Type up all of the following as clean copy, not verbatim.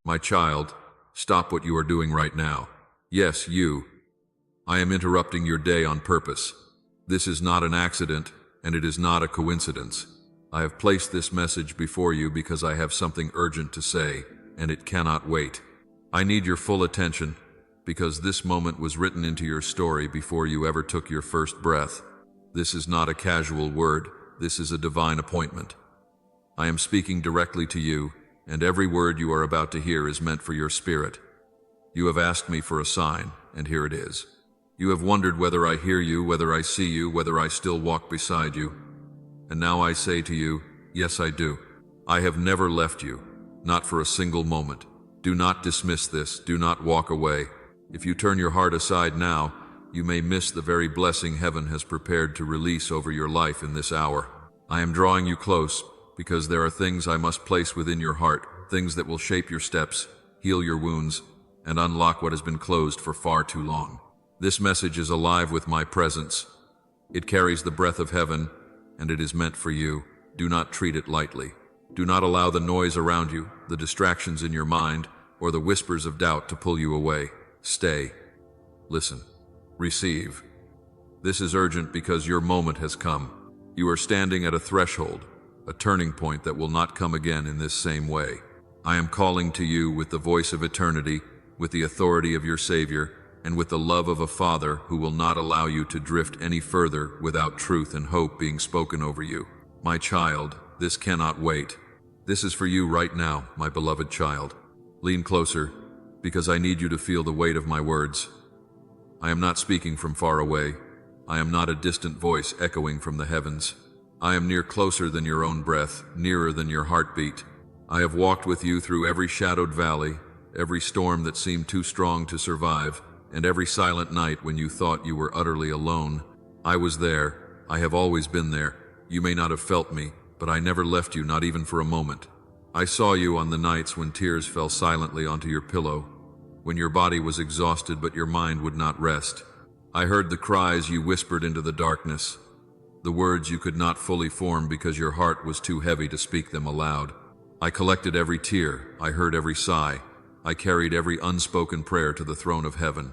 My child, stop what you are doing right now. Yes, you. I am interrupting your day on purpose. This is not an accident, and it is not a coincidence. I have placed this message before you because I have something urgent to say, and it cannot wait. I need your full attention, because this moment was written into your story before you ever took your first breath. This is not a casual word, this is a divine appointment. I am speaking directly to you, and every word you are about to hear is meant for your spirit. You have asked me for a sign, and here it is. You have wondered whether I hear you, whether I see you, whether I still walk beside you. And now I say to you, yes, I do. I have never left you, not for a single moment. Do not dismiss this, do not walk away. If you turn your heart aside now, you may miss the very blessing heaven has prepared to release over your life in this hour. I am drawing you close, because there are things I must place within your heart, things that will shape your steps, heal your wounds, and unlock what has been closed for far too long. This message is alive with my presence. It carries the breath of heaven, and it is meant for you. Do not treat it lightly. Do not allow the noise around you, the distractions in your mind, or the whispers of doubt to pull you away. Stay. Listen. Receive. This is urgent because your moment has come. You are standing at a threshold, a turning point that will not come again in this same way. I am calling to you with the voice of eternity, with the authority of your Savior, and with the love of a Father who will not allow you to drift any further without truth and hope being spoken over you. My child, this cannot wait. This is for you right now, my beloved child. Lean closer, because I need you to feel the weight of my words. I am not speaking from far away. I am not a distant voice echoing from the heavens. I am near, closer than your own breath, nearer than your heartbeat. I have walked with you through every shadowed valley, every storm that seemed too strong to survive, and every silent night when you thought you were utterly alone. I was there. I have always been there. You may not have felt me, but I never left you, not even for a moment. I saw you on the nights when tears fell silently onto your pillow, when your body was exhausted but your mind would not rest. I heard the cries you whispered into the darkness, the words you could not fully form because your heart was too heavy to speak them aloud. I collected every tear. I heard every sigh. I carried every unspoken prayer to the throne of heaven.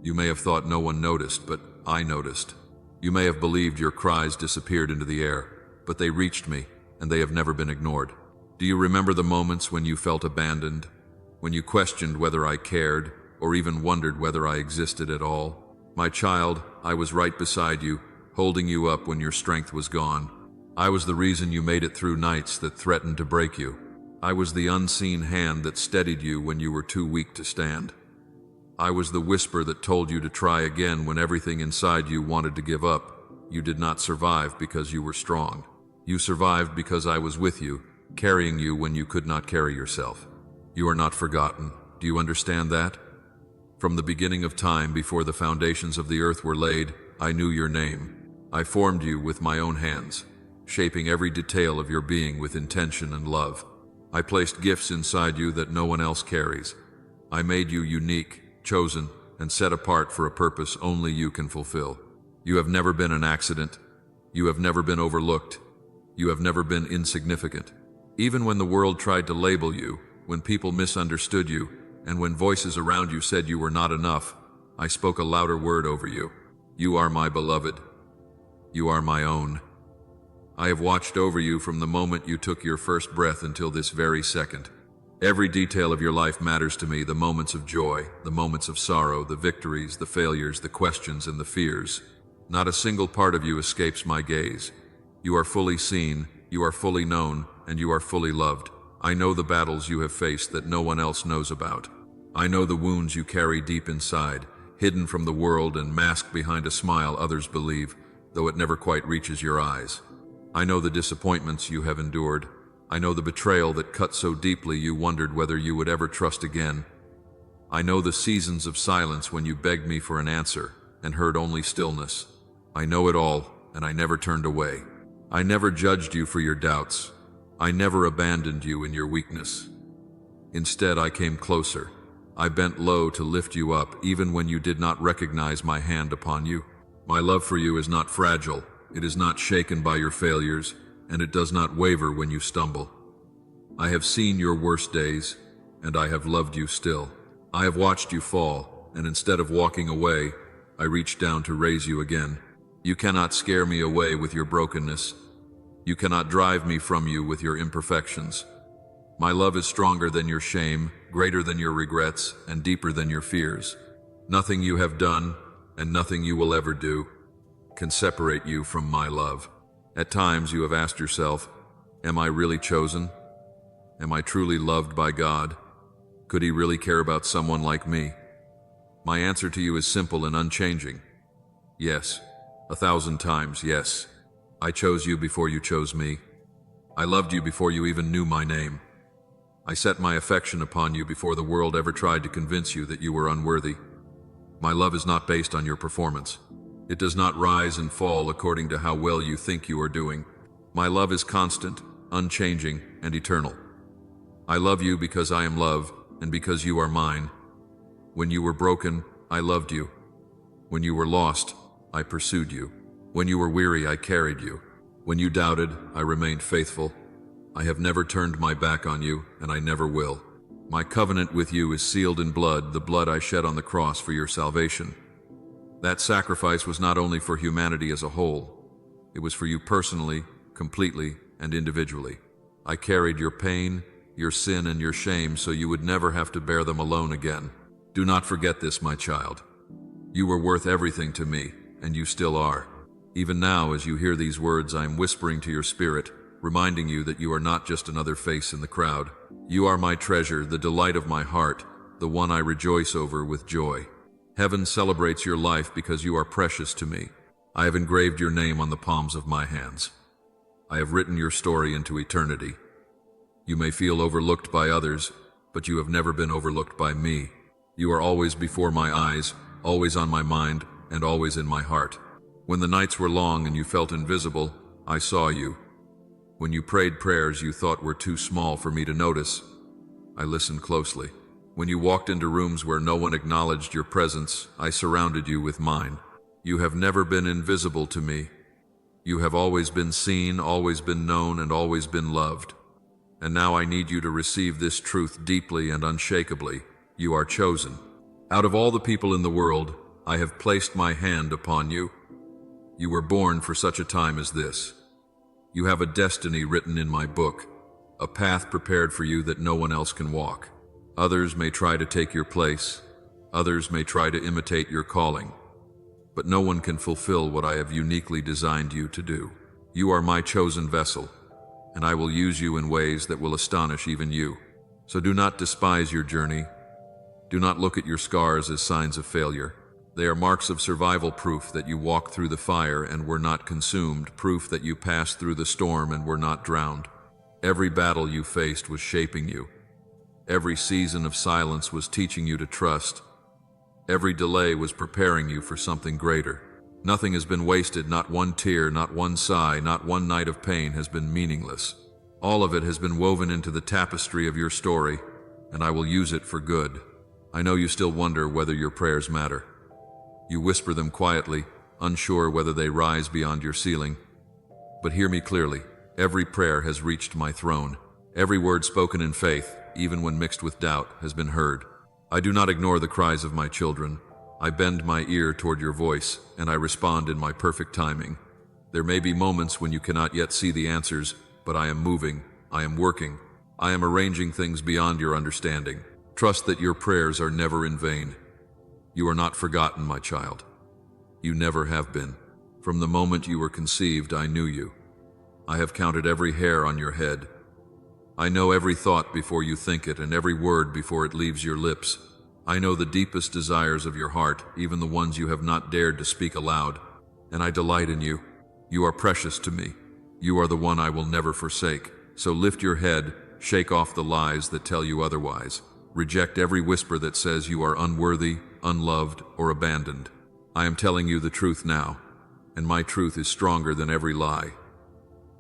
You may have thought no one noticed, but I noticed. You may have believed your cries disappeared into the air, but they reached me, and they have never been ignored. Do you remember the moments when you felt abandoned, when you questioned whether I cared, or even wondered whether I existed at all? My child, I was right beside you, holding you up when your strength was gone. I was the reason you made it through nights that threatened to break you. I was the unseen hand that steadied you when you were too weak to stand. I was the whisper that told you to try again when everything inside you wanted to give up. You did not survive because you were strong. You survived because I was with you, carrying you when you could not carry yourself. You are not forgotten. Do you understand that? From the beginning of time, before the foundations of the earth were laid, I knew your name. I formed you with my own hands, shaping every detail of your being with intention and love. I placed gifts inside you that no one else carries. I made you unique, chosen, and set apart for a purpose only you can fulfill. You have never been an accident. You have never been overlooked. You have never been insignificant. Even when the world tried to label you, when people misunderstood you, and when voices around you said you were not enough, I spoke a louder word over you. You are my beloved. You are my own. I have watched over you from the moment you took your first breath until this very second. Every detail of your life matters to me, the moments of joy, the moments of sorrow, the victories, the failures, the questions, and the fears. Not a single part of you escapes my gaze. You are fully seen, you are fully known, and you are fully loved. I know the battles you have faced that no one else knows about. I know the wounds you carry deep inside, hidden from the world and masked behind a smile others believe, though it never quite reaches your eyes. I know the disappointments you have endured. I know the betrayal that cut so deeply you wondered whether you would ever trust again. I know the seasons of silence when you begged me for an answer and heard only stillness. I know it all, and I never turned away. I never judged you for your doubts. I never abandoned you in your weakness. Instead, I came closer. I bent low to lift you up, even when you did not recognize my hand upon you. My love for you is not fragile. It is not shaken by your failures, and it does not waver when you stumble. I have seen your worst days. and I have loved you still. I have watched you fall, and instead of walking away, I reached down to raise you again. You cannot scare me away with your brokenness. You cannot drive me from you with your imperfections. My love is stronger than your shame, greater than your regrets, and deeper than your fears. Nothing you have done, and nothing you will ever do, can separate you from my love. At times you have asked yourself, am I really chosen? Am I truly loved by God? Could He really care about someone like me? My answer to you is simple and unchanging. Yes, 1,000 times yes. I chose you before you chose me. I loved you before you even knew my name. I set my affection upon you before the world ever tried to convince you that you were unworthy. My love is not based on your performance. It does not rise and fall according to how well you think you are doing. My love is constant, unchanging, and eternal. I love you because I am love, and because you are mine. When you were broken, I loved you. When you were lost, I pursued you. When you were weary, I carried you. When you doubted, I remained faithful. I have never turned my back on you, and I never will. My covenant with you is sealed in blood, the blood I shed on the cross for your salvation. That sacrifice was not only for humanity as a whole, it was for you personally, completely, and individually. I carried your pain, your sin, and your shame so you would never have to bear them alone again. Do not forget this, my child. You were worth everything to me, and you still are. Even now, as you hear these words, I am whispering to your spirit, reminding you that you are not just another face in the crowd. You are my treasure, the delight of my heart, the one I rejoice over with joy. Heaven celebrates your life because you are precious to me. I have engraved your name on the palms of my hands. I have written your story into eternity. You may feel overlooked by others, but you have never been overlooked by me. You are always before my eyes, always on my mind, and always in my heart. When the nights were long and you felt invisible, I saw you. When you prayed prayers you thought were too small for me to notice, I listened closely. When you walked into rooms where no one acknowledged your presence, I surrounded you with mine. You have never been invisible to me. You have always been seen, always been known, and always been loved. And now I need you to receive this truth deeply and unshakably. You are chosen. Out of all the people in the world, I have placed my hand upon you. You were born for such a time as this. You have a destiny written in my book, a path prepared for you that no one else can walk. Others may try to take your place. Others may try to imitate your calling. But no one can fulfill what I have uniquely designed you to do. You are my chosen vessel, and I will use you in ways that will astonish even you. So do not despise your journey. Do not look at your scars as signs of failure. They are marks of survival, proof that you walked through the fire and were not consumed, proof that you passed through the storm and were not drowned. Every battle you faced was shaping you. Every season of silence was teaching you to trust. Every delay was preparing you for something greater. Nothing has been wasted, not one tear, not one sigh, not one night of pain has been meaningless. All of it has been woven into the tapestry of your story, and I will use it for good. I know you still wonder whether your prayers matter. You whisper them quietly, unsure whether they rise beyond your ceiling. But hear me clearly. Every prayer has reached my throne. Every word spoken in faith, even when mixed with doubt, has been heard. I do not ignore the cries of my children. I bend my ear toward your voice, and I respond in my perfect timing. There may be moments when you cannot yet see the answers, but I am moving, I am working, I am arranging things beyond your understanding. Trust that your prayers are never in vain. You are not forgotten, my child. You never have been. From the moment you were conceived, I knew you. I have counted every hair on your head. I know every thought before you think it, and every word before it leaves your lips. I know the deepest desires of your heart, even the ones you have not dared to speak aloud. And I delight in you. You are precious to me. You are the one I will never forsake. So lift your head, shake off the lies that tell you otherwise. Reject every whisper that says you are unworthy, unloved, or abandoned. I am telling you the truth now, and my truth is stronger than every lie.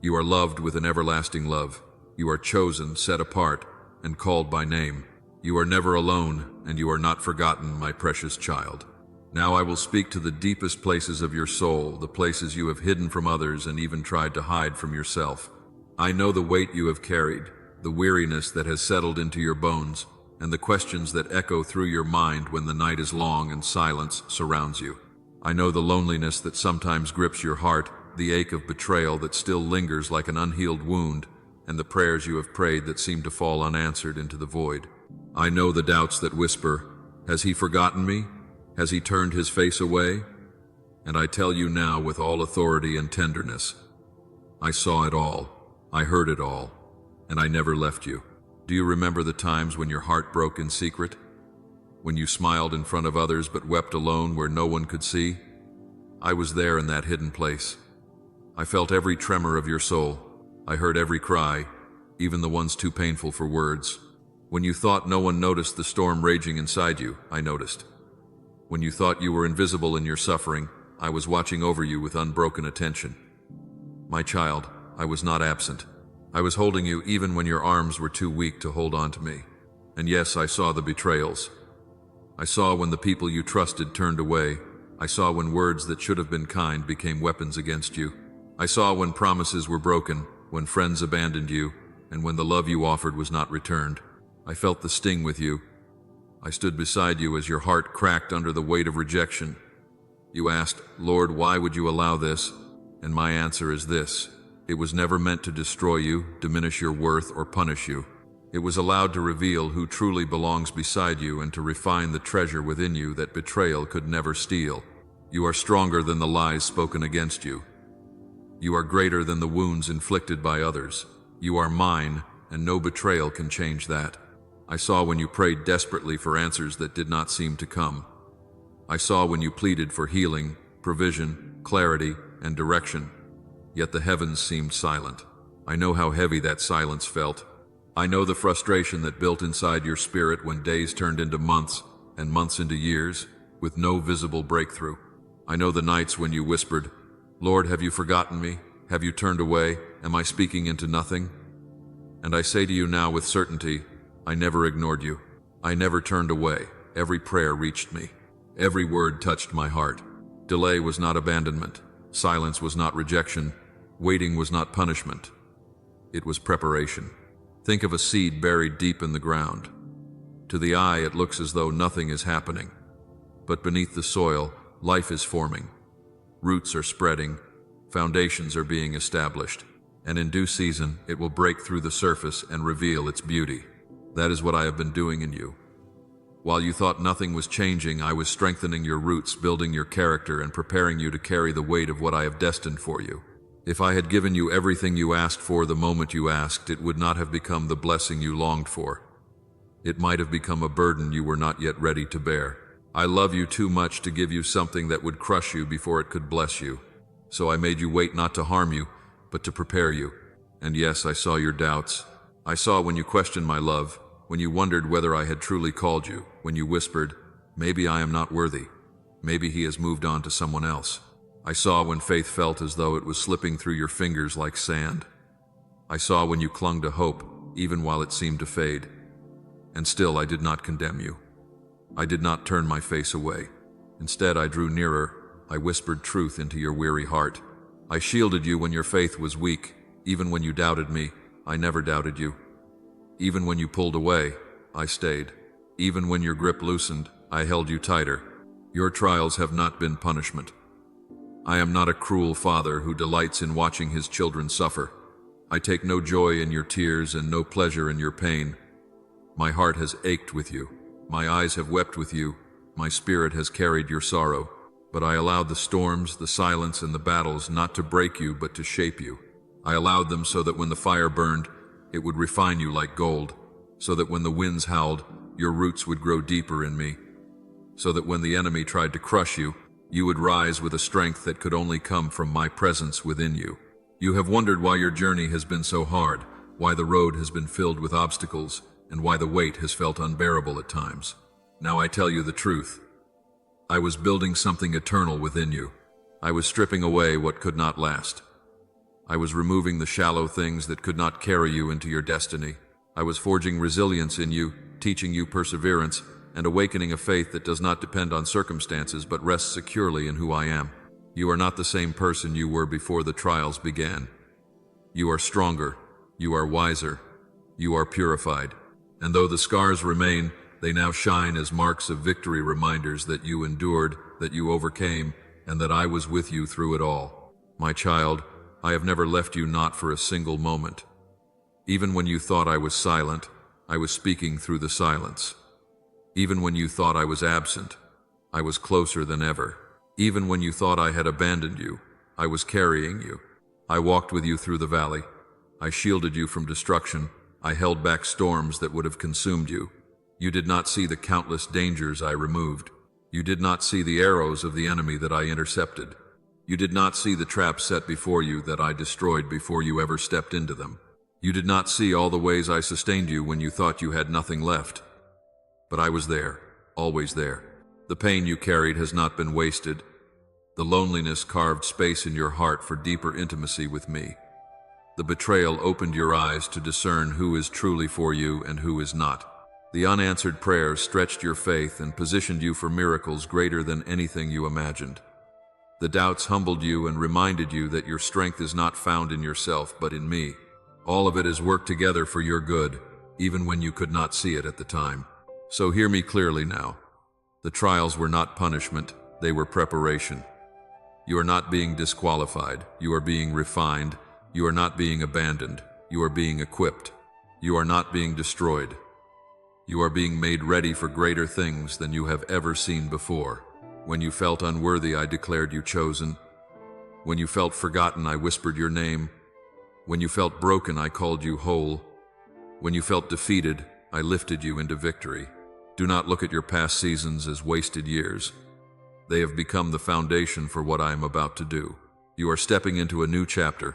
You are loved with an everlasting love. You are chosen, set apart, and called by name. You are never alone, and you are not forgotten, my precious child. Now I will speak to the deepest places of your soul, the places you have hidden from others and even tried to hide from yourself. I know the weight you have carried, the weariness that has settled into your bones. and the questions that echo through your mind when the night is long and silence surrounds you. I know the loneliness that sometimes grips your heart, the ache of betrayal that still lingers like an unhealed wound, and the prayers you have prayed that seem to fall unanswered into the void. I know the doubts that whisper, "Has he forgotten me? Has he turned his face away?" And I tell you now with all authority and tenderness, I saw it all, I heard it all, and I never left you. Do you remember the times when your heart broke in secret? When you smiled in front of others but wept alone where no one could see? I was there in that hidden place. I felt every tremor of your soul. I heard every cry, even the ones too painful for words. When you thought no one noticed the storm raging inside you, I noticed. When you thought you were invisible in your suffering, I was watching over you with unbroken attention. My child, I was not absent. I was holding you even when your arms were too weak to hold on to me. And yes, I saw the betrayals. I saw when the people you trusted turned away. I saw when words that should have been kind became weapons against you. I saw when promises were broken, when friends abandoned you, and when the love you offered was not returned. I felt the sting with you. I stood beside you as your heart cracked under the weight of rejection. You asked, "Lord, why would you allow this?" And my answer is this: it was never meant to destroy you, diminish your worth, or punish you. It was allowed to reveal who truly belongs beside you and to refine the treasure within you that betrayal could never steal. You are stronger than the lies spoken against you. You are greater than the wounds inflicted by others. You are mine, and no betrayal can change that. I saw when you prayed desperately for answers that did not seem to come. I saw when you pleaded for healing, provision, clarity, and direction, yet the heavens seemed silent. I know how heavy that silence felt. I know the frustration that built inside your spirit when days turned into months and months into years, with no visible breakthrough. I know the nights when you whispered, "Lord, have you forgotten me? Have you turned away? Am I speaking into nothing?" And I say to you now with certainty, I never ignored you. I never turned away. Every prayer reached me. Every word touched my heart. Delay was not abandonment. Silence was not rejection. Waiting was not punishment. It was preparation. Think of a seed buried deep in the ground. To the eye, it looks as though nothing is happening. But beneath the soil, life is forming. Roots are spreading. Foundations are being established. And in due season, it will break through the surface and reveal its beauty. That is what I have been doing in you. While you thought nothing was changing, I was strengthening your roots, building your character, and preparing you to carry the weight of what I have destined for you. If I had given you everything you asked for the moment you asked, it would not have become the blessing you longed for. It might have become a burden you were not yet ready to bear. I love you too much to give you something that would crush you before it could bless you. So I made you wait not to harm you, but to prepare you. And yes, I saw your doubts. I saw when you questioned my love, when you wondered whether I had truly called you, when you whispered, "Maybe I am not worthy. Maybe he has moved on to someone else." I saw when faith felt as though it was slipping through your fingers like sand. I saw when you clung to hope, even while it seemed to fade. And still I did not condemn you. I did not turn my face away. Instead, I drew nearer. I whispered truth into your weary heart. I shielded you when your faith was weak. Even when you doubted me, I never doubted you. Even when you pulled away, I stayed. Even when your grip loosened, I held you tighter. Your trials have not been punishment. I am not a cruel father who delights in watching his children suffer. I take no joy in your tears and no pleasure in your pain. My heart has ached with you. My eyes have wept with you. My spirit has carried your sorrow. But I allowed the storms, the silence, and the battles not to break you, but to shape you. I allowed them so that when the fire burned, it would refine you like gold, so that when the winds howled, your roots would grow deeper in me, so that when the enemy tried to crush you, you would rise with a strength that could only come from my presence within you. You have wondered why your journey has been so hard, why the road has been filled with obstacles, and why the weight has felt unbearable at times. Now I tell you the truth. I was building something eternal within you. I was stripping away what could not last. I was removing the shallow things that could not carry you into your destiny. I was forging resilience in you, teaching you perseverance, and awakening a faith that does not depend on circumstances but rests securely in who I am. You are not the same person you were before the trials began. You are stronger. You are wiser. You are purified. And though the scars remain, they now shine as marks of victory, reminders that you endured, that you overcame, and that I was with you through it all. My child, I have never left you, not for a single moment. Even when you thought I was silent, I was speaking through the silence. Even when you thought I was absent, I was closer than ever. Even when you thought I had abandoned you, I was carrying you. I walked with you through the valley. I shielded you from destruction. I held back storms that would have consumed you. You did not see the countless dangers I removed. You did not see the arrows of the enemy that I intercepted. You did not see the traps set before you that I destroyed before you ever stepped into them. You did not see all the ways I sustained you when you thought you had nothing left. But I was there, always there. The pain you carried has not been wasted. The loneliness carved space in your heart for deeper intimacy with me. The betrayal opened your eyes to discern who is truly for you and who is not. The unanswered prayers stretched your faith and positioned you for miracles greater than anything you imagined. The doubts humbled you and reminded you that your strength is not found in yourself but in me. All of it has worked together for your good, even when you could not see it at the time. So hear me clearly now. The trials were not punishment, they were preparation. You are not being disqualified, you are being refined. You are not being abandoned, you are being equipped. You are not being destroyed. You are being made ready for greater things than you have ever seen before. When you felt unworthy, I declared you chosen. When you felt forgotten, I whispered your name. When you felt broken, I called you whole. When you felt defeated, I lifted you into victory. Do not look at your past seasons as wasted years. They have become the foundation for what I am about to do. You are stepping into a new chapter,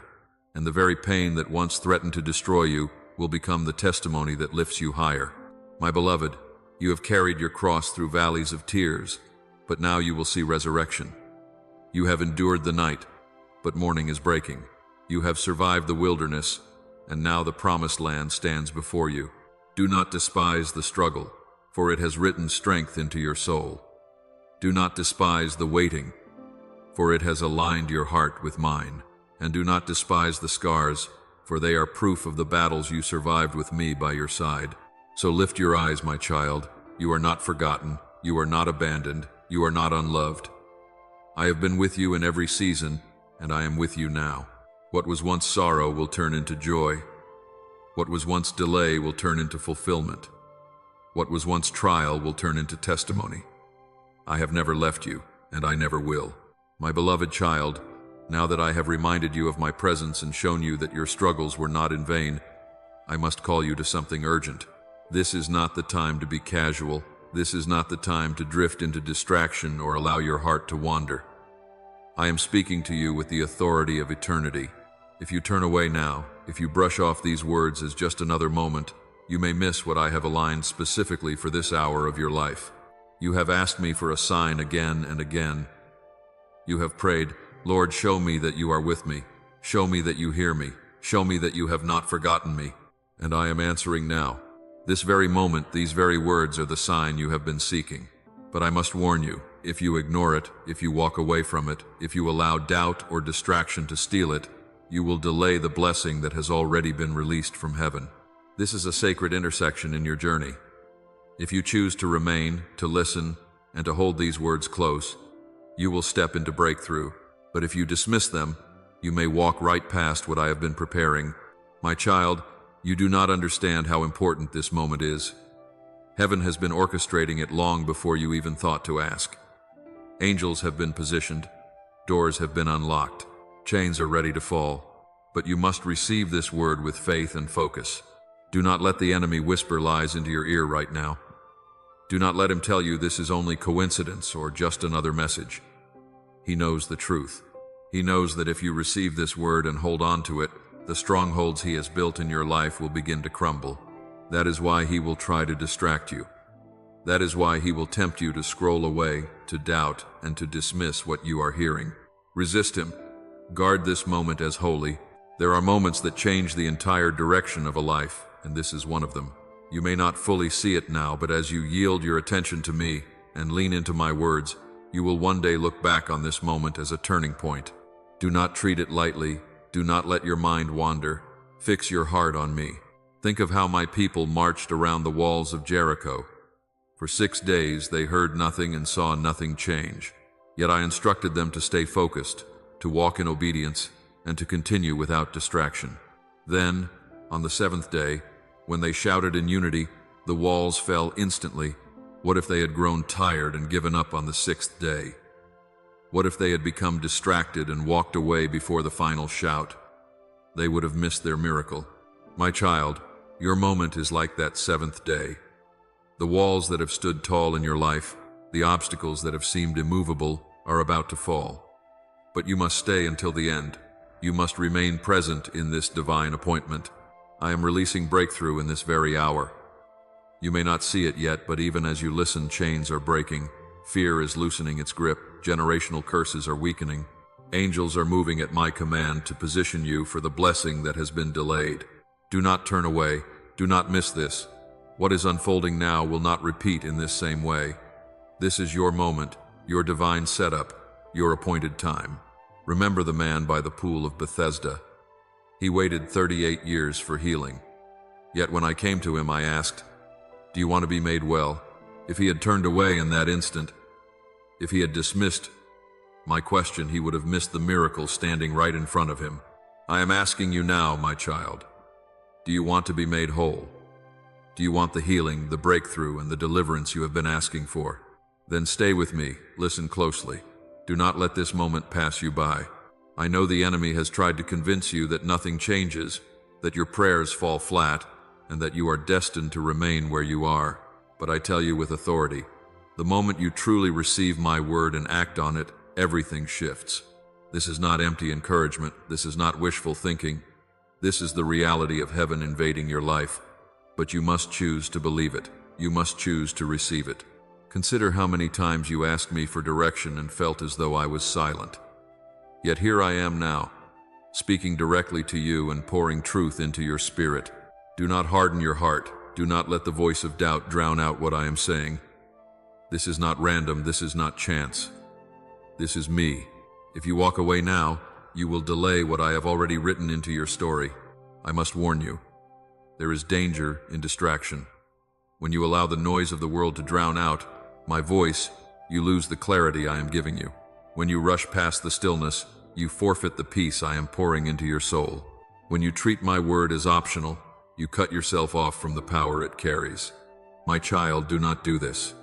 and the very pain that once threatened to destroy you will become the testimony that lifts you higher. My beloved, you have carried your cross through valleys of tears, but now you will see resurrection. You have endured the night, but morning is breaking. You have survived the wilderness, and now the promised land stands before you. Do not despise the struggle, for it has written strength into your soul. Do not despise the waiting, for it has aligned your heart with mine. And do not despise the scars, for they are proof of the battles you survived with me by your side. So lift your eyes, my child. You are not forgotten. You are not abandoned. You are not unloved. I have been with you in every season, and I am with you now. What was once sorrow will turn into joy. What was once delay will turn into fulfillment. What was once trial will turn into testimony. I have never left you, and I never will. My beloved child, now that I have reminded you of my presence and shown you that your struggles were not in vain, I must call you to something urgent. This is not the time to be casual. This is not the time to drift into distraction or allow your heart to wander. I am speaking to you with the authority of eternity. If you turn away now, if you brush off these words as just another moment, you may miss what I have aligned specifically for this hour of your life. You have asked me for a sign again and again. You have prayed, Lord, show me that you are with me. Show me that you hear me. Show me that you have not forgotten me. And I am answering now. This very moment, these very words are the sign you have been seeking. But I must warn you, if you ignore it, if you walk away from it, if you allow doubt or distraction to steal it, you will delay the blessing that has already been released from heaven. This is a sacred intersection in your journey. If you choose to remain, to listen, and to hold these words close, you will step into breakthrough. But if you dismiss them, you may walk right past what I have been preparing. My child, you do not understand how important this moment is. Heaven has been orchestrating it long before you even thought to ask. Angels have been positioned, doors have been unlocked, chains are ready to fall. But you must receive this word with faith and focus. Do not let the enemy whisper lies into your ear right now. Do not let him tell you this is only coincidence or just another message. He knows the truth. He knows that if you receive this word and hold on to it, the strongholds he has built in your life will begin to crumble. That is why he will try to distract you. That is why he will tempt you to scroll away, to doubt, and to dismiss what you are hearing. Resist him. Guard this moment as holy. There are moments that change the entire direction of a life, and this is one of them. You may not fully see it now, but as you yield your attention to me and lean into my words, you will one day look back on this moment as a turning point. Do not treat it lightly. Do not let your mind wander. Fix your heart on me. Think of how my people marched around the walls of Jericho. For 6 days they heard nothing and saw nothing change. Yet I instructed them to stay focused, to walk in obedience, and to continue without distraction. Then, on the 7th day, when they shouted in unity, the walls fell instantly. What if they had grown tired and given up on the 6th day? What if they had become distracted and walked away before the final shout? They would have missed their miracle. My child, your moment is like that 7th day. The walls that have stood tall in your life, the obstacles that have seemed immovable, are about to fall. But you must stay until the end. You must remain present in this divine appointment. I am releasing breakthrough in this very hour. You may not see it yet, but even as you listen, chains are breaking. Fear is loosening its grip. Generational curses are weakening. Angels are moving at my command to position you for the blessing that has been delayed. Do not turn away. Do not miss this. What is unfolding now will not repeat in this same way. This is your moment, your divine setup, your appointed time. Remember the man by the pool of Bethesda. He waited 38 years for healing. Yet when I came to him, I asked, "Do you want to be made well?" If he had turned away in that instant, if he had dismissed my question, he would have missed the miracle standing right in front of him. I am asking you now, my child, do you want to be made whole? Do you want the healing, the breakthrough, and the deliverance you have been asking for? Then stay with me, listen closely. Do not let this moment pass you by. I know the enemy has tried to convince you that nothing changes, that your prayers fall flat, and that you are destined to remain where you are. But I tell you with authority, the moment you truly receive my word and act on it, everything shifts. This is not empty encouragement. This is not wishful thinking. This is the reality of heaven invading your life. But you must choose to believe it. You must choose to receive it. Consider how many times you asked me for direction and felt as though I was silent. Yet here I am now, speaking directly to you and pouring truth into your spirit. Do not harden your heart. Do not let the voice of doubt drown out what I am saying. This is not random. This is not chance. This is me. If you walk away now, you will delay what I have already written into your story. I must warn you. There is danger in distraction. When you allow the noise of the world to drown out my voice, you lose the clarity I am giving you. When you rush past the stillness, you forfeit the peace I am pouring into your soul. When you treat my word as optional, you cut yourself off from the power it carries. My child, do not do this.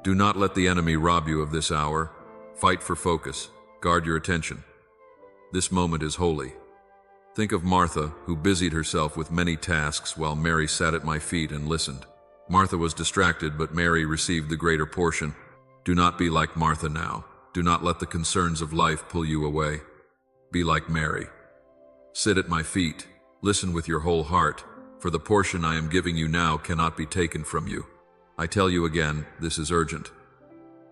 Do not let the enemy rob you of this hour. Fight for focus. Guard your attention. This moment is holy. Think of Martha, who busied herself with many tasks while Mary sat at my feet and listened. Martha was distracted, but Mary received the greater portion. Do not be like Martha now. Do not let the concerns of life pull you away. Be like Mary. Sit at my feet. Listen with your whole heart, for the portion I am giving you now cannot be taken from you. I tell you again, this is urgent.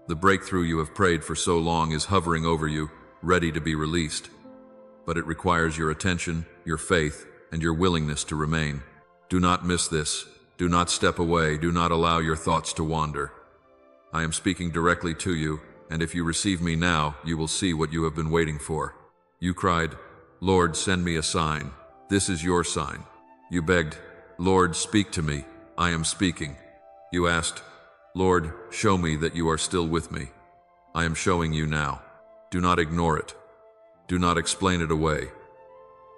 The breakthrough you have prayed for so long is hovering over you, ready to be released. But it requires your attention, your faith, and your willingness to remain. Do not miss this. Do not step away. Do not allow your thoughts to wander. I am speaking directly to you, and if you receive me now, you will see what you have been waiting for. You cried, "Lord, send me a sign." This is your sign. You begged, "Lord, speak to me." I am speaking. You asked, "Lord, show me that you are still with me." I am showing you now. Do not ignore it. Do not explain it away.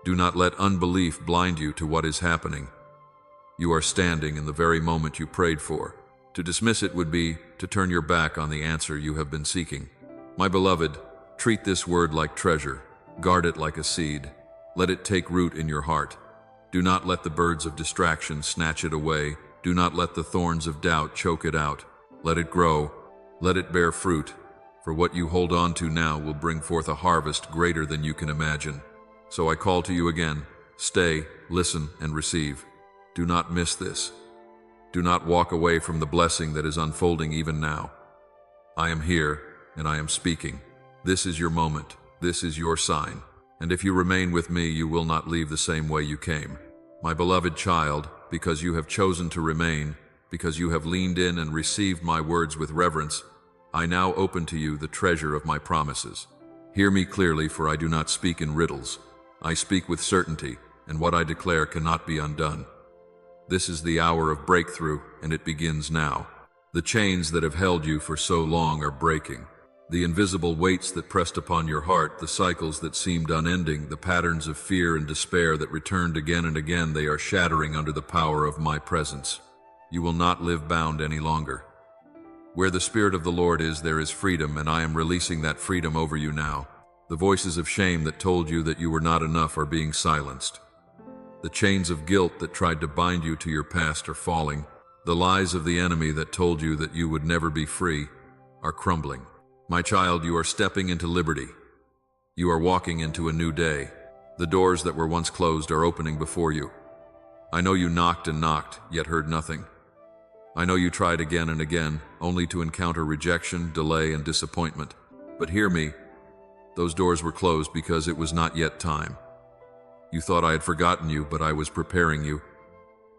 Do not let unbelief blind you to what is happening. You are standing in the very moment you prayed for. To dismiss it would be to turn your back on the answer you have been seeking. My beloved, treat this word like treasure. Guard it like a seed. Let it take root in your heart. Do not let the birds of distraction snatch it away. Do not let the thorns of doubt choke it out. Let it grow. Let it bear fruit. For what you hold on to now will bring forth a harvest greater than you can imagine. So I call to you again. Stay, listen, and receive. Do not miss this. Do not walk away from the blessing that is unfolding even now. I am here, and I am speaking. This is your moment. This is your sign. And if you remain with me, you will not leave the same way you came. My beloved child, because you have chosen to remain, because you have leaned in and received my words with reverence, I now open to you the treasure of my promises. Hear me clearly, for I do not speak in riddles. I speak with certainty, and what I declare cannot be undone. This is the hour of breakthrough, and it begins now. The chains that have held you for so long are breaking. The invisible weights that pressed upon your heart, the cycles that seemed unending, the patterns of fear and despair that returned again and again, they are shattering under the power of my presence. You will not live bound any longer. Where the Spirit of the Lord is, there is freedom, and I am releasing that freedom over you now. The voices of shame that told you that you were not enough are being silenced. The chains of guilt that tried to bind you to your past are falling. The lies of the enemy that told you that you would never be free are crumbling. My child, you are stepping into liberty. You are walking into a new day. The doors that were once closed are opening before you. I know you knocked and knocked, yet heard nothing. I know you tried again and again, only to encounter rejection, delay, and disappointment. But hear me, those doors were closed because it was not yet time. You thought I had forgotten you, but I was preparing you.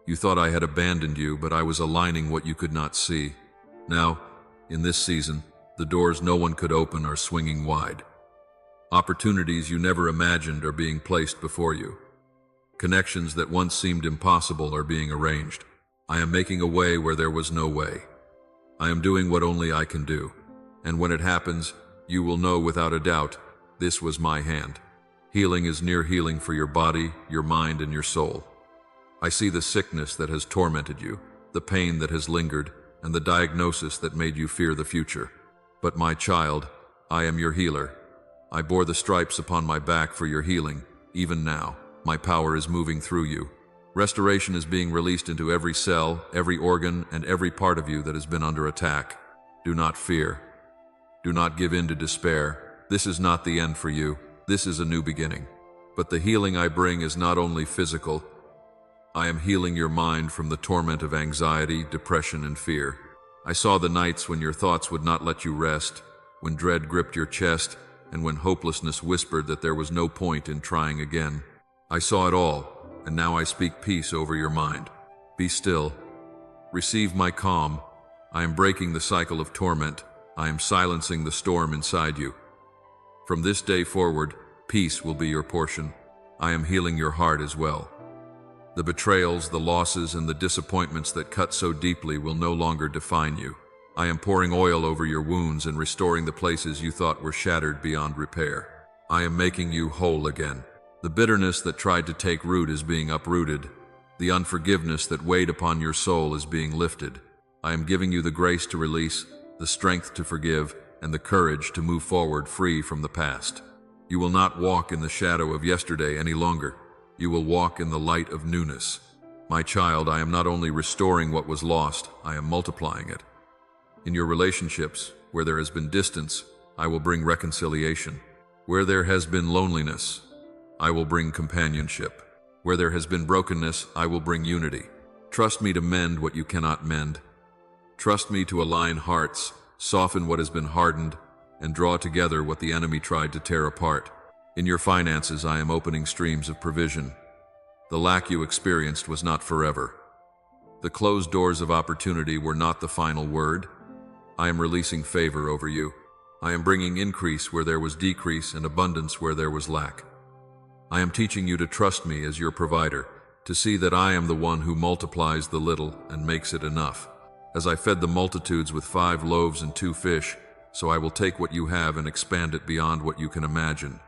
You thought I had abandoned you, but I was aligning what you could not see. Now, in this season, the doors no one could open are swinging wide. Opportunities you never imagined are being placed before you. Connections that once seemed impossible are being arranged. I am making a way where there was no way. I am doing what only I can do. And when it happens, you will know without a doubt, this was my hand. Healing is near healing for your body, your mind, and your soul. I see the sickness that has tormented you, the pain that has lingered, and the diagnosis that made you fear the future. But my child, I am your healer. I bore the stripes upon my back for your healing. Even now, my power is moving through you. Restoration is being released into every cell, every organ, and every part of you that has been under attack. Do not fear. Do not give in to despair. This is not the end for you. This is a new beginning. But the healing I bring is not only physical. I am healing your mind from the torment of anxiety, depression, and fear. I saw the nights when your thoughts would not let you rest, when dread gripped your chest, and when hopelessness whispered that there was no point in trying again. I saw it all. And now I speak peace over your mind. Be still. Receive my calm. I am breaking the cycle of torment. I am silencing the storm inside you. From this day forward, peace will be your portion. I am healing your heart as well. The betrayals, the losses, and the disappointments that cut so deeply will no longer define you. I am pouring oil over your wounds and restoring the places you thought were shattered beyond repair. I am making you whole again. The bitterness that tried to take root is being uprooted. The unforgiveness that weighed upon your soul is being lifted. I am giving you the grace to release, the strength to forgive, and the courage to move forward free from the past. You will not walk in the shadow of yesterday any longer. You will walk in the light of newness. My child, I am not only restoring what was lost, I am multiplying it. In your relationships, where there has been distance, I will bring reconciliation. Where there has been loneliness, I will bring companionship. Where there has been brokenness, I will bring unity. Trust me to mend what you cannot mend. Trust me to align hearts, soften what has been hardened, and draw together what the enemy tried to tear apart. In your finances, I am opening streams of provision. The lack you experienced was not forever. The closed doors of opportunity were not the final word. I am releasing favor over you. I am bringing increase where there was decrease and abundance where there was lack. I am teaching you to trust me as your provider, to see that I am the one who multiplies the little and makes it enough. As I fed the multitudes with 5 loaves and 2 fish, so I will take what you have and expand it beyond what you can imagine.